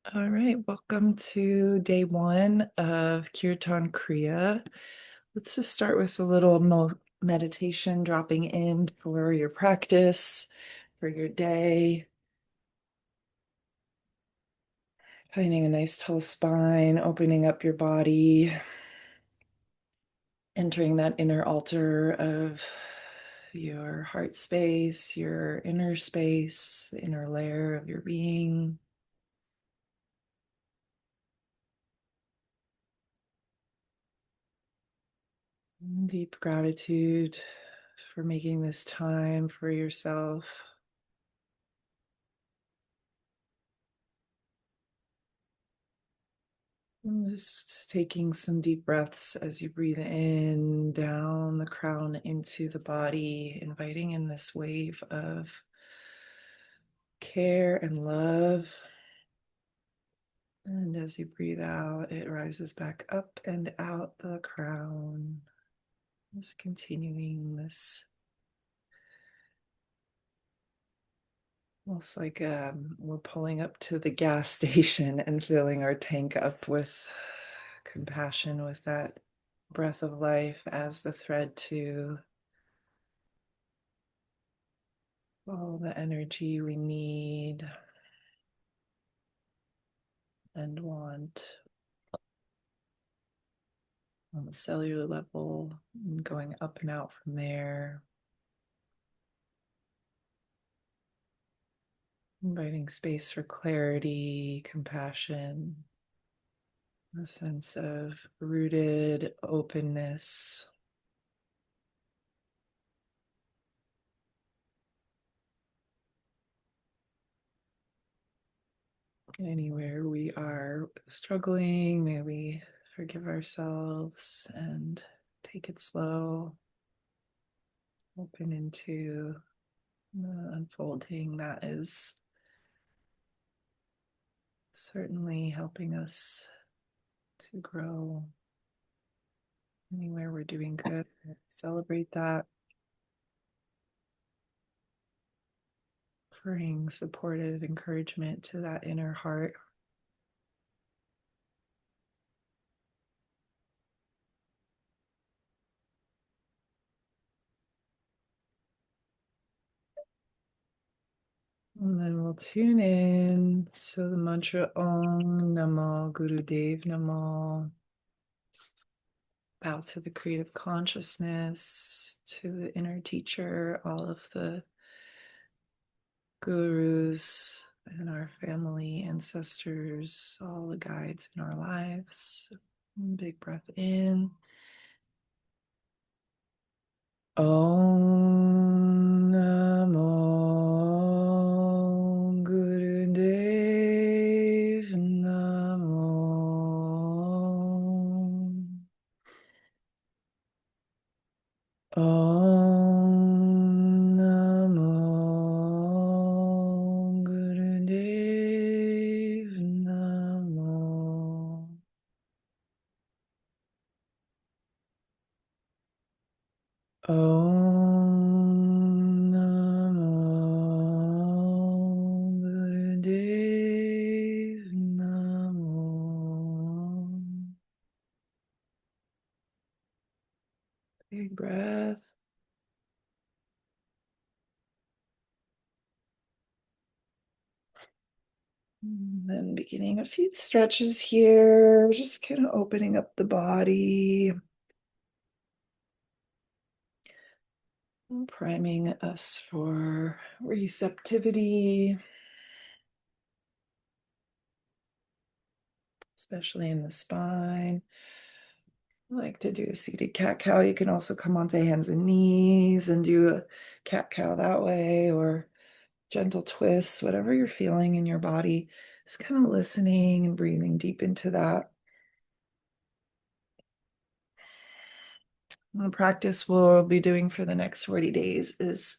All right, welcome to day one of Kirtan Kriya. Let's just start with a little meditation, dropping in for your practice, for your day. Finding a nice tall spine, opening up your body, entering that inner altar of your heart space, your inner space, the inner layer of your being. Deep gratitude for making this time for yourself. And just taking some deep breaths as you breathe in, down the crown into the body, inviting in this wave of care and love. And as you breathe out, it rises back up and out the crown. Just continuing this, almost like we're pulling up to the gas station and filling our tank up with compassion, with that breath of life as the thread to all the energy we need and want on the cellular level, and going up and out from there. Inviting space for clarity, compassion, a sense of rooted openness. Anywhere we are struggling, may we forgive ourselves and take it slow, open into the unfolding that is certainly helping us to grow. Anywhere we're doing good, celebrate that. Bring supportive encouragement to that inner heart. And then we'll tune in. So the mantra Om Namo Guru Dev Namo. Bow to the creative consciousness, to the inner teacher, all of the gurus and our family, ancestors, all the guides in our lives. Big breath in. Om Namo Gurudev Namo. Om Namo Gurudev Namo. Om Namo Gurudev Namo. Big breath. And then beginning a few stretches here, just kind of opening up the body, priming us for receptivity, especially in the spine. I like to do a seated cat cow. You can also come onto hands and knees and do a cat cow that way, or gentle twists, whatever you're feeling in your body. Just kind of listening and breathing deep into that. The practice we'll be doing for the next 40 days is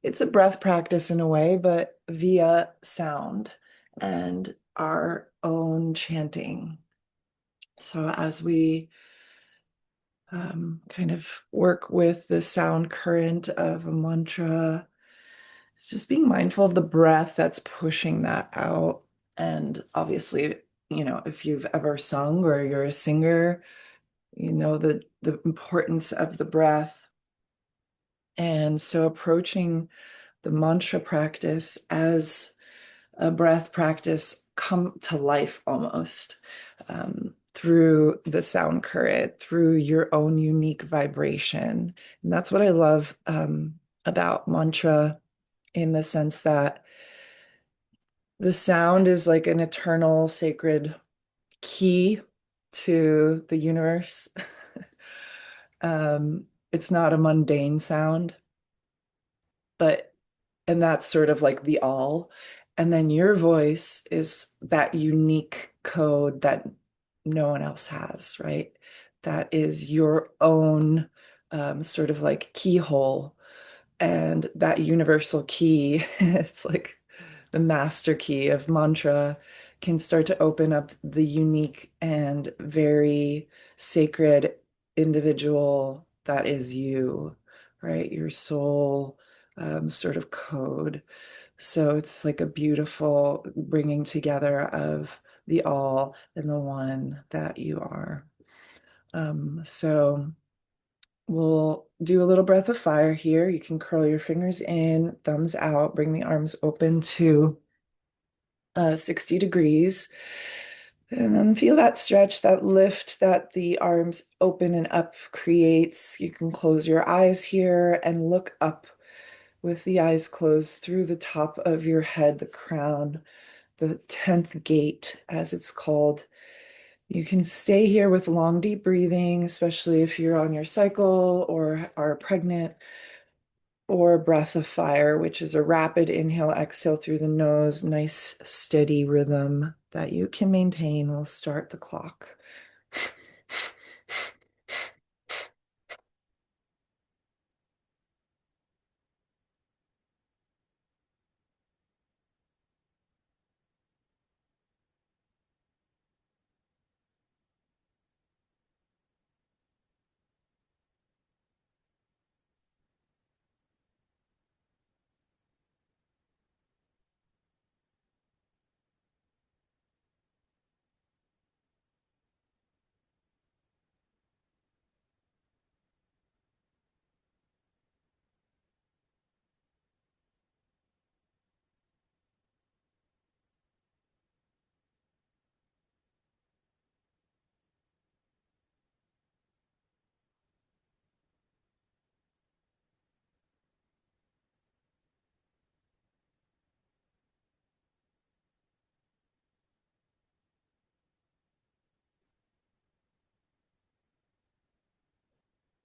it's a breath practice in a way, but via sound and our own chanting. So as we kind of work with the sound current of a mantra, just being mindful of the breath that's pushing that out. And obviously, if you've ever sung or you're a singer, you know the importance of the breath. And so approaching the mantra practice as a breath practice come to life almost, through the sound current, through your own unique vibration. And that's what I love, about mantra, in the sense that the sound is like an eternal sacred key to the universe. It's not a mundane sound, but and that's sort of like the all. And then your voice is that unique code that no one else has, right? That is your own, sort of like keyhole. And that universal key, it's like the master key of mantra, can start to open up the unique and very sacred individual that is you, right? Your soul, sort of code. So it's like a beautiful bringing together of the all and the one that you are. So we'll do a little breath of fire here. You can curl your fingers in, thumbs out, bring the arms open to 60 degrees. And then feel that stretch, that lift that the arms open and up creates. You can close your eyes here and look up with the eyes closed through the top of your head, the crown, the 10th gate, as it's called. You can stay here with long, deep breathing, especially if you're on your cycle or are pregnant, or breath of fire, which is a rapid inhale, exhale through the nose, nice, steady rhythm that you can maintain. We'll start the clock.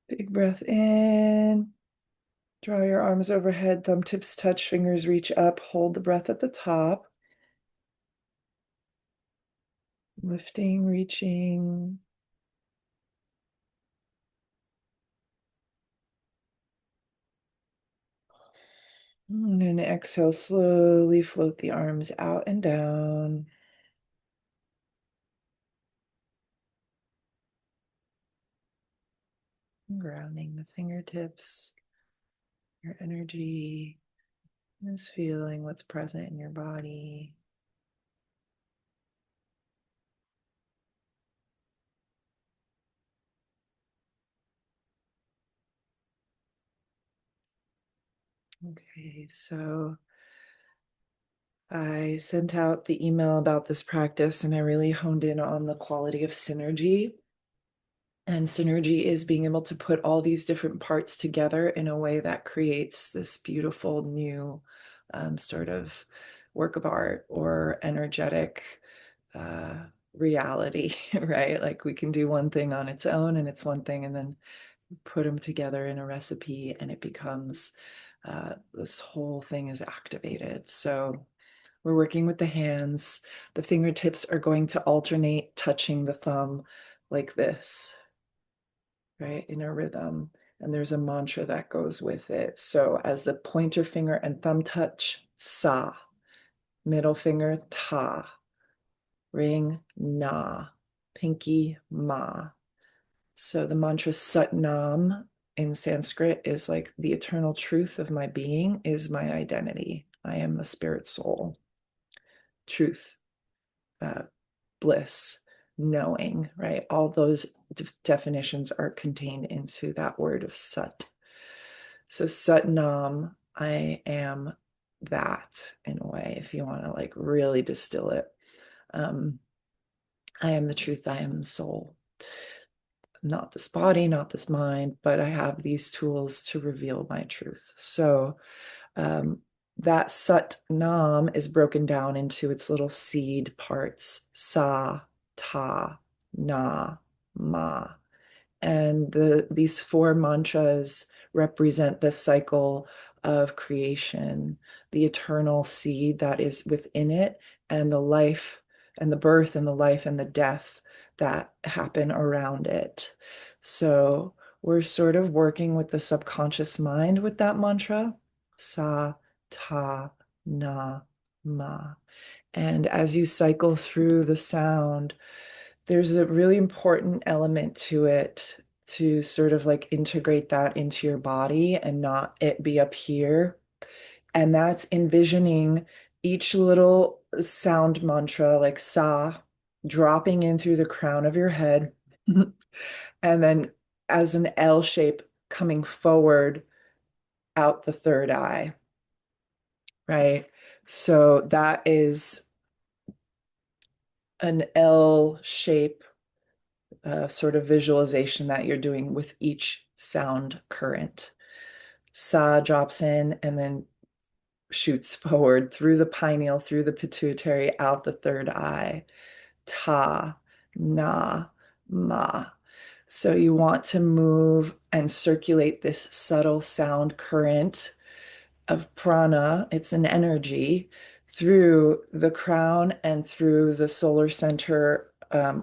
Big breath in. Draw your arms overhead, thumb tips touch, fingers reach up. Hold the breath at the top. Lifting, reaching. And then exhale, slowly float the arms out and down. Grounding the fingertips, your energy, just feeling what's present in your body. Okay, so I sent out the email about this practice and I really honed in on the quality of synergy. And synergy is being able to put all these different parts together in a way that creates this beautiful new, sort of work of art or energetic, uh, reality, right? Like we can do one thing on its own and it's one thing, and then put them together in a recipe and it becomes, this whole thing is activated. So we're working with the hands. The fingertips are going to alternate touching the thumb like this, right, in a rhythm. And there's a mantra that goes with it. So as the pointer finger and thumb touch, sa, middle finger, ta, ring, na, pinky, ma. So the mantra Satnam in Sanskrit is like the eternal truth of my being is my identity. I am the spirit soul. Truth. bliss, knowing, right? All those definitions are contained into that word of Sat. So Sat Nam, I am that, in a way, if you want to like really distill it. I am the truth, I am the soul. Not this body, not this mind, but I have these tools to reveal my truth. So that Sat Nam is broken down into its little seed parts: Sa, Ta, Na, Ma. And these four mantras represent the cycle of creation, the eternal seed that is within it, and the life and the birth and the life and the death that happen around it. So we're sort of working with the subconscious mind with that mantra: Sa, Ta, Na, Ma. And as you cycle through the sound, there's a really important element to it to sort of like integrate that into your body and not it be up here. And that's envisioning each little sound mantra, like Sa, dropping in through the crown of your head, and then as an L shape coming forward out the third eye, right? So that is an L shape sort of visualization that you're doing with each sound current. Sa drops in and then shoots forward through the pineal, through the pituitary, out the third eye. Ta, Na, Ma. So you want to move and circulate this subtle sound current of prana. It's an energy through the crown and through the solar center,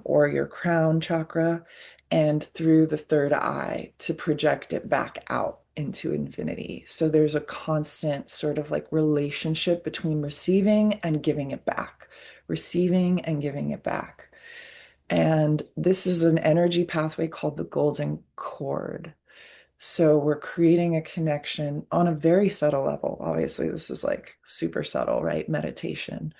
or your crown chakra, and through the third eye to project it back out into infinity. So there's a constant sort of like relationship between receiving and giving it back, receiving and giving it back. And this is an energy pathway called the golden cord. So we're creating a connection on a very subtle level. Obviously, this is like super subtle, right? Meditation,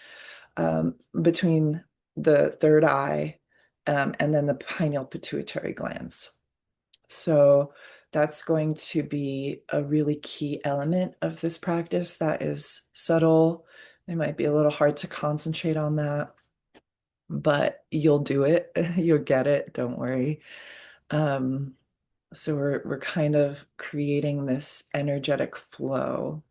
between the third eye, and then the pineal pituitary glands. So that's going to be a really key element of this practice that is subtle. It might be a little hard to concentrate on that, but you'll do it. You'll get it. Don't worry. Um, so we're kind of creating this energetic flow,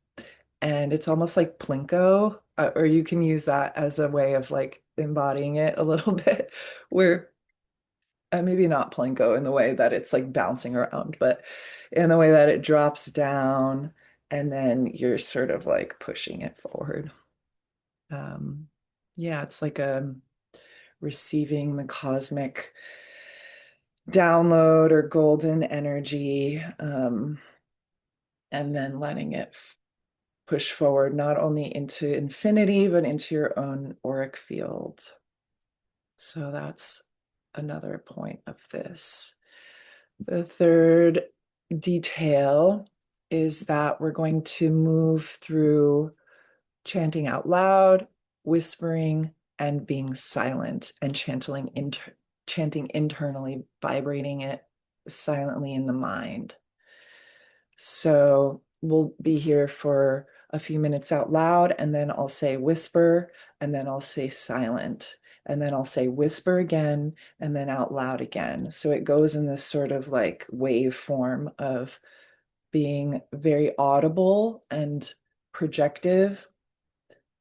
and it's almost like Plinko, or you can use that as a way of like embodying it a little bit, where maybe not Plinko in the way that it's like bouncing around, but in the way that it drops down and then you're sort of like pushing it forward. Yeah, it's like a receiving the cosmic download or golden energy, and then letting it push forward not only into infinity, but into your own auric field. So that's another point of this. The third detail is that we're going to move through chanting out loud, whispering, and being silent, and chanting internally, vibrating it silently in the mind. So we'll be here for a few minutes out loud, and then I'll say whisper, and then I'll say silent, and then I'll say whisper again, and then out loud again. So it goes in this sort of like wave form of being very audible and projective,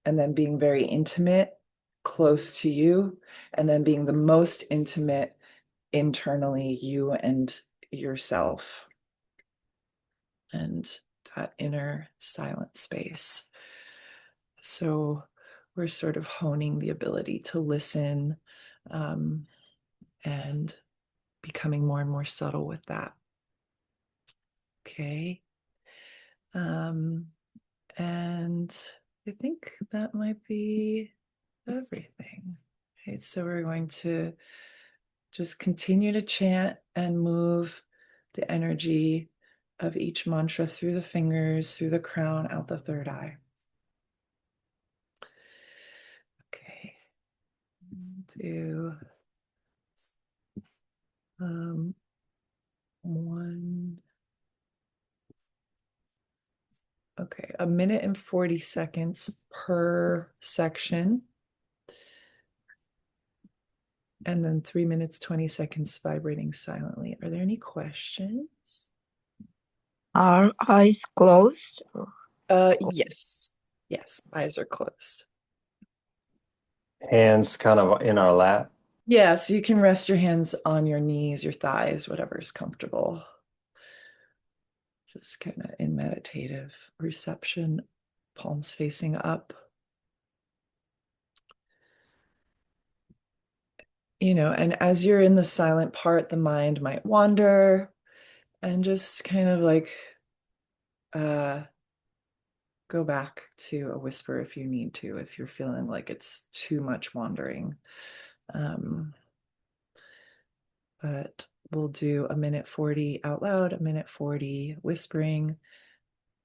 and then being very intimate, close to you, and then being the most intimate internally, you and yourself, and that inner silent space. So we're sort of honing the ability to listen, and becoming more and more subtle with that. Okay. And I think that might be everything. Okay, so we're going to just continue to chant and move the energy of each mantra through the fingers, through the crown, out the third eye. Okay. Do um, one, okay, 1 minute and 40 seconds per section. And then 3 minutes, 20 seconds vibrating silently. Are there any questions? Are eyes closed? Yes. Yes, eyes are closed. Hands kind of in our lap. Yeah, so you can rest your hands on your knees, your thighs, whatever is comfortable. Just kind of in meditative reception, palms facing up. And as you're in the silent part, the mind might wander and just kind of like go back to a whisper if you need to, if you're feeling like it's too much wandering. But we'll do 1 minute 40 out loud, 1 minute 40 whispering,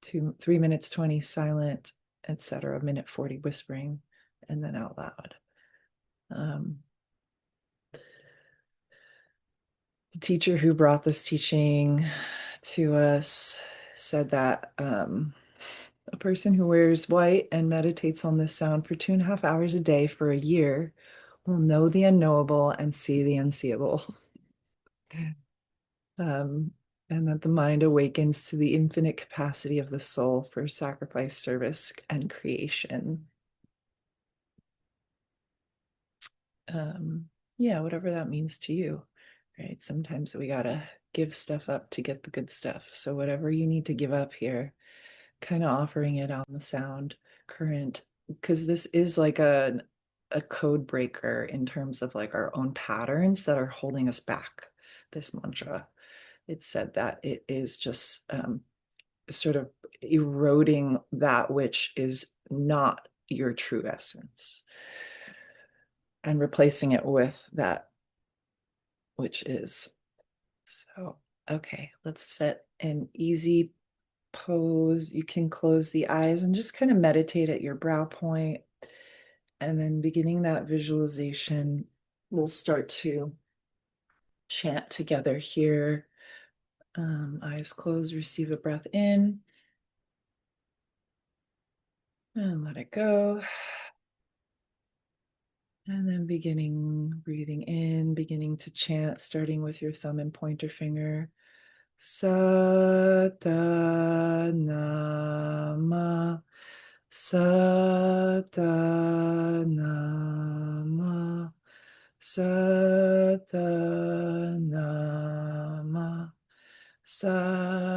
3 minutes 20 silent, etc. 1 minute 40 whispering, and then out loud. The teacher who brought this teaching to us said that a person who wears white and meditates on this sound for 2.5 hours a day for a year will know the unknowable and see the unseeable. And that the mind awakens to the infinite capacity of the soul for sacrifice, service, and creation. Yeah, whatever that means to you, right? Sometimes we gotta give stuff up to get the good stuff. So whatever you need to give up here, kind of offering it on the sound current, because this is like a code breaker in terms of like our own patterns that are holding us back. This mantra, it said that it is just sort of eroding that which is not your true essence and replacing it with that which is. So, okay, let's set an easy pose. You can close the eyes and just kind of meditate at your brow point. And then beginning that visualization, we'll start to chant together here. Eyes closed, receive a breath in and let it go. And then breathing in, beginning to chant, starting with your thumb and pointer finger. Satanama, Satanama, Satanama, Satanama,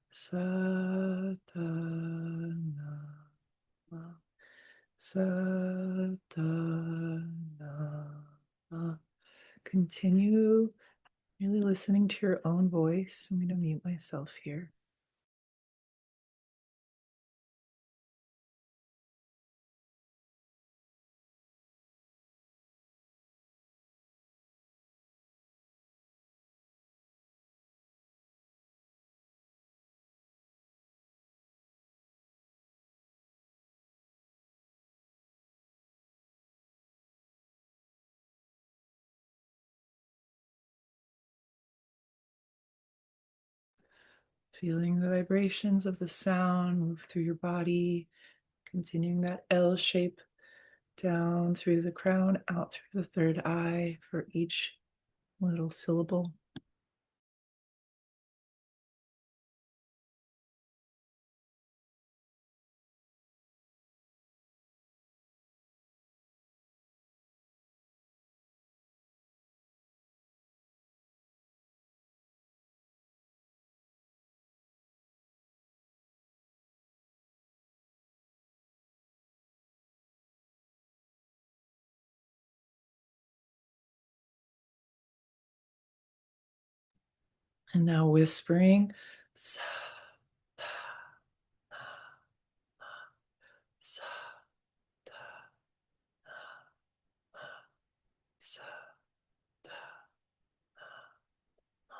Satanama, Satanama. Continue really listening to your own voice. I'm going to mute myself here. Feeling the vibrations of the sound move through your body, continuing that L shape down through the crown, out through the third eye for each little syllable. And now whispering. Sa, ta, na, na, sa, ta, na, na, sa, ta, na, na.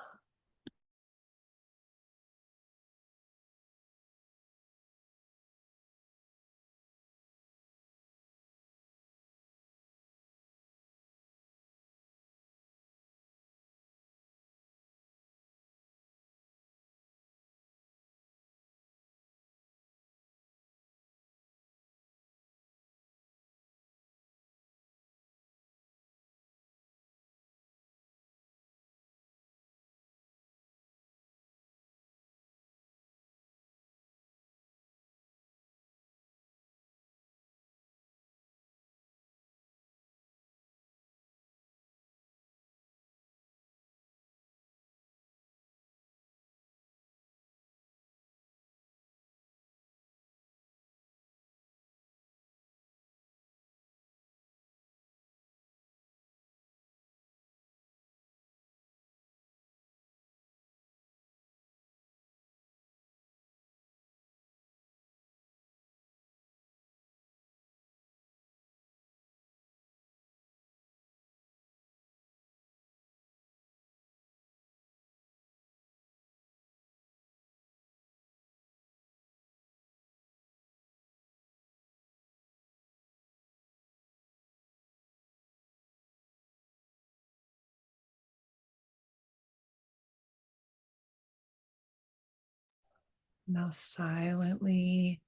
Now silently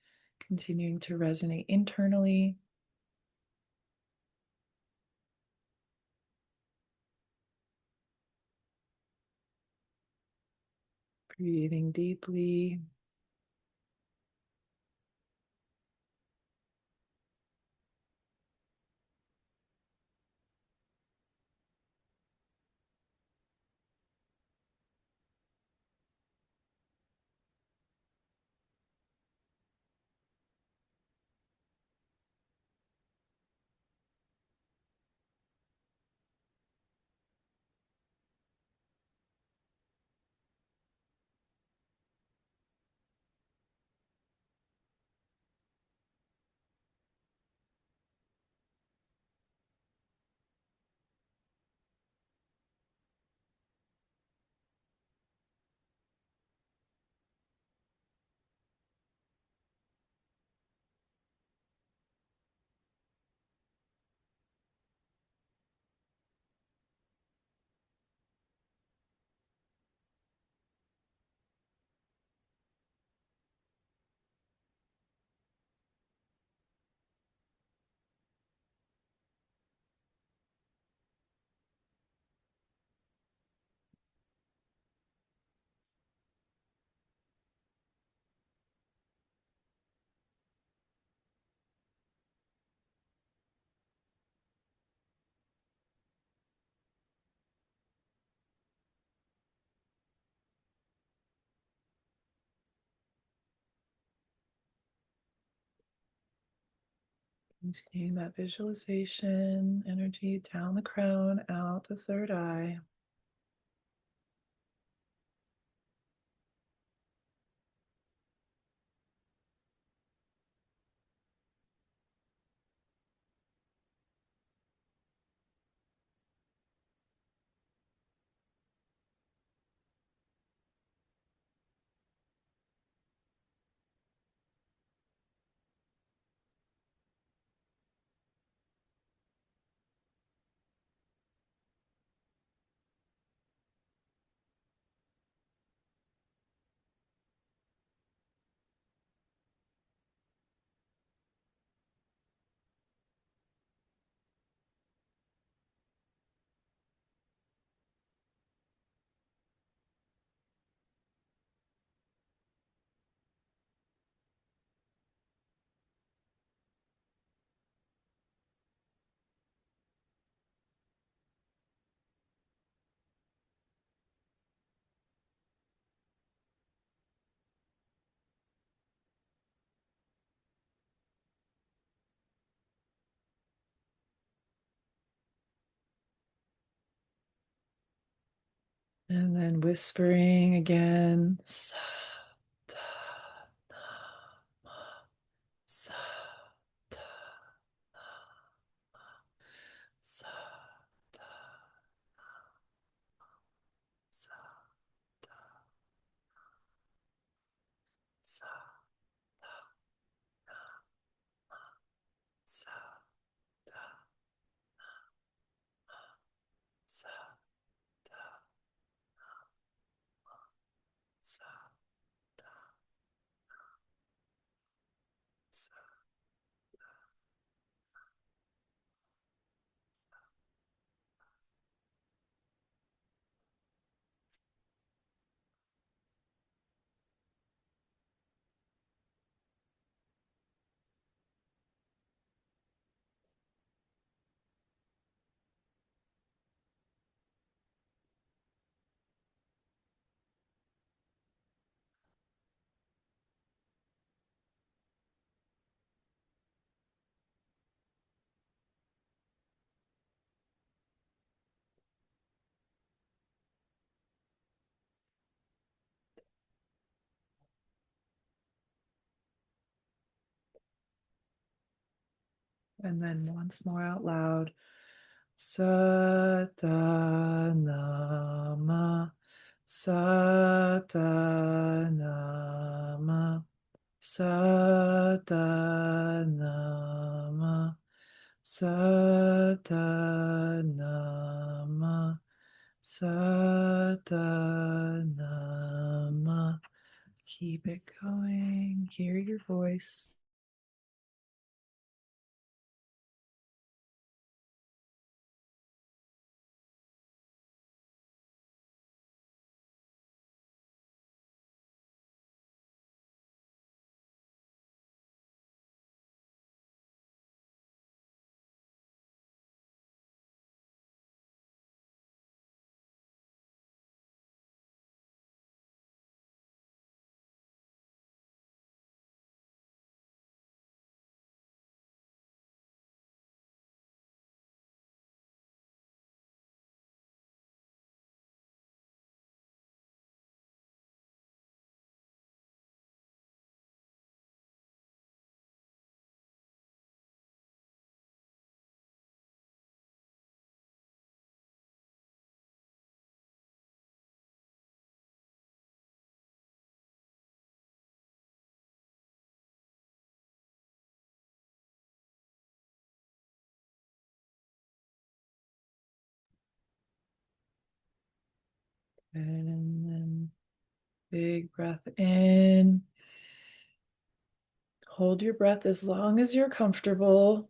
continuing to resonate internally. Breathing deeply. Continuing that visualization energy down the crown, out the third eye. And then whispering again. Sa, ta, na, ma. Sa, ta, na, ma. Sa, ta, sa, ta, sa, ta, na, ma. Sa, ta, na, ma. Sa, ta, na, ma. Sa, ta, sa. And then once more out loud. Satanama, Satanama, Satanama, Satanama, Satanama, Keep it going. Hear your voice. And then big breath in. Hold your breath as long as you're comfortable.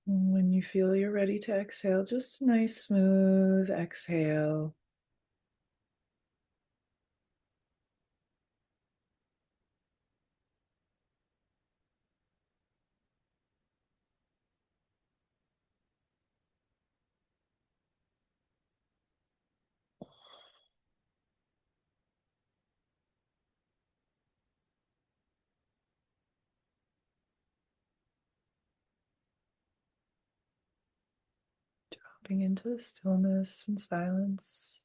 And when you feel you're ready to exhale, just a nice smooth exhale. Dropping into the stillness and silence.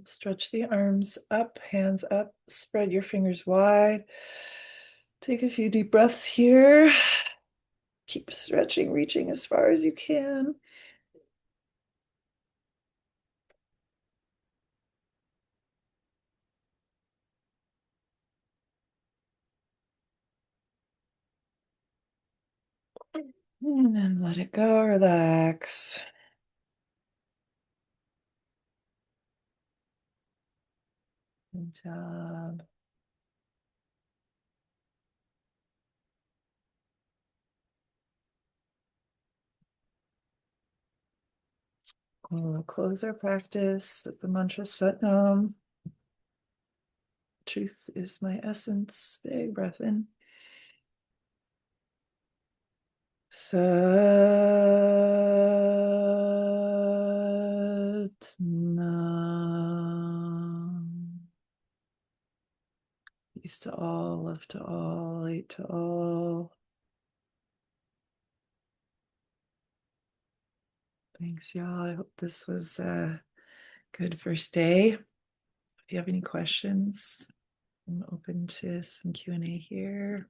Stretch the arms up, hands up, spread your fingers wide. Take a few deep breaths here. Keep stretching, reaching as far as you can. And then let it go, relax. Good job. We'll close our practice with the mantra Satnam. Truth is my essence. Big breath in. Satnam. Peace to all, love to all, light to all. Thanks, y'all. I hope this was a good first day. If you have any questions, I'm open to some Q&A here.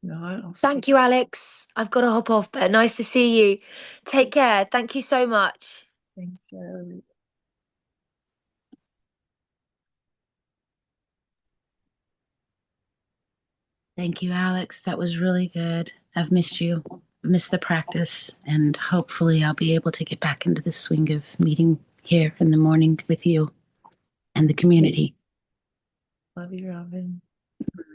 No, Thank you, Alex. I've got to hop off, but nice to see you. Take care. Thank you so much. Thanks, Riley. Thank you, Alex. That was really good. I've missed you, missed the practice, and hopefully I'll be able to get back into the swing of meeting here in the morning with you and the community. Love you, Robin.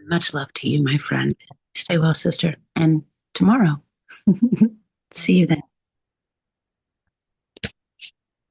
Much love to you, my friend. Stay well, sister. And tomorrow. See you then.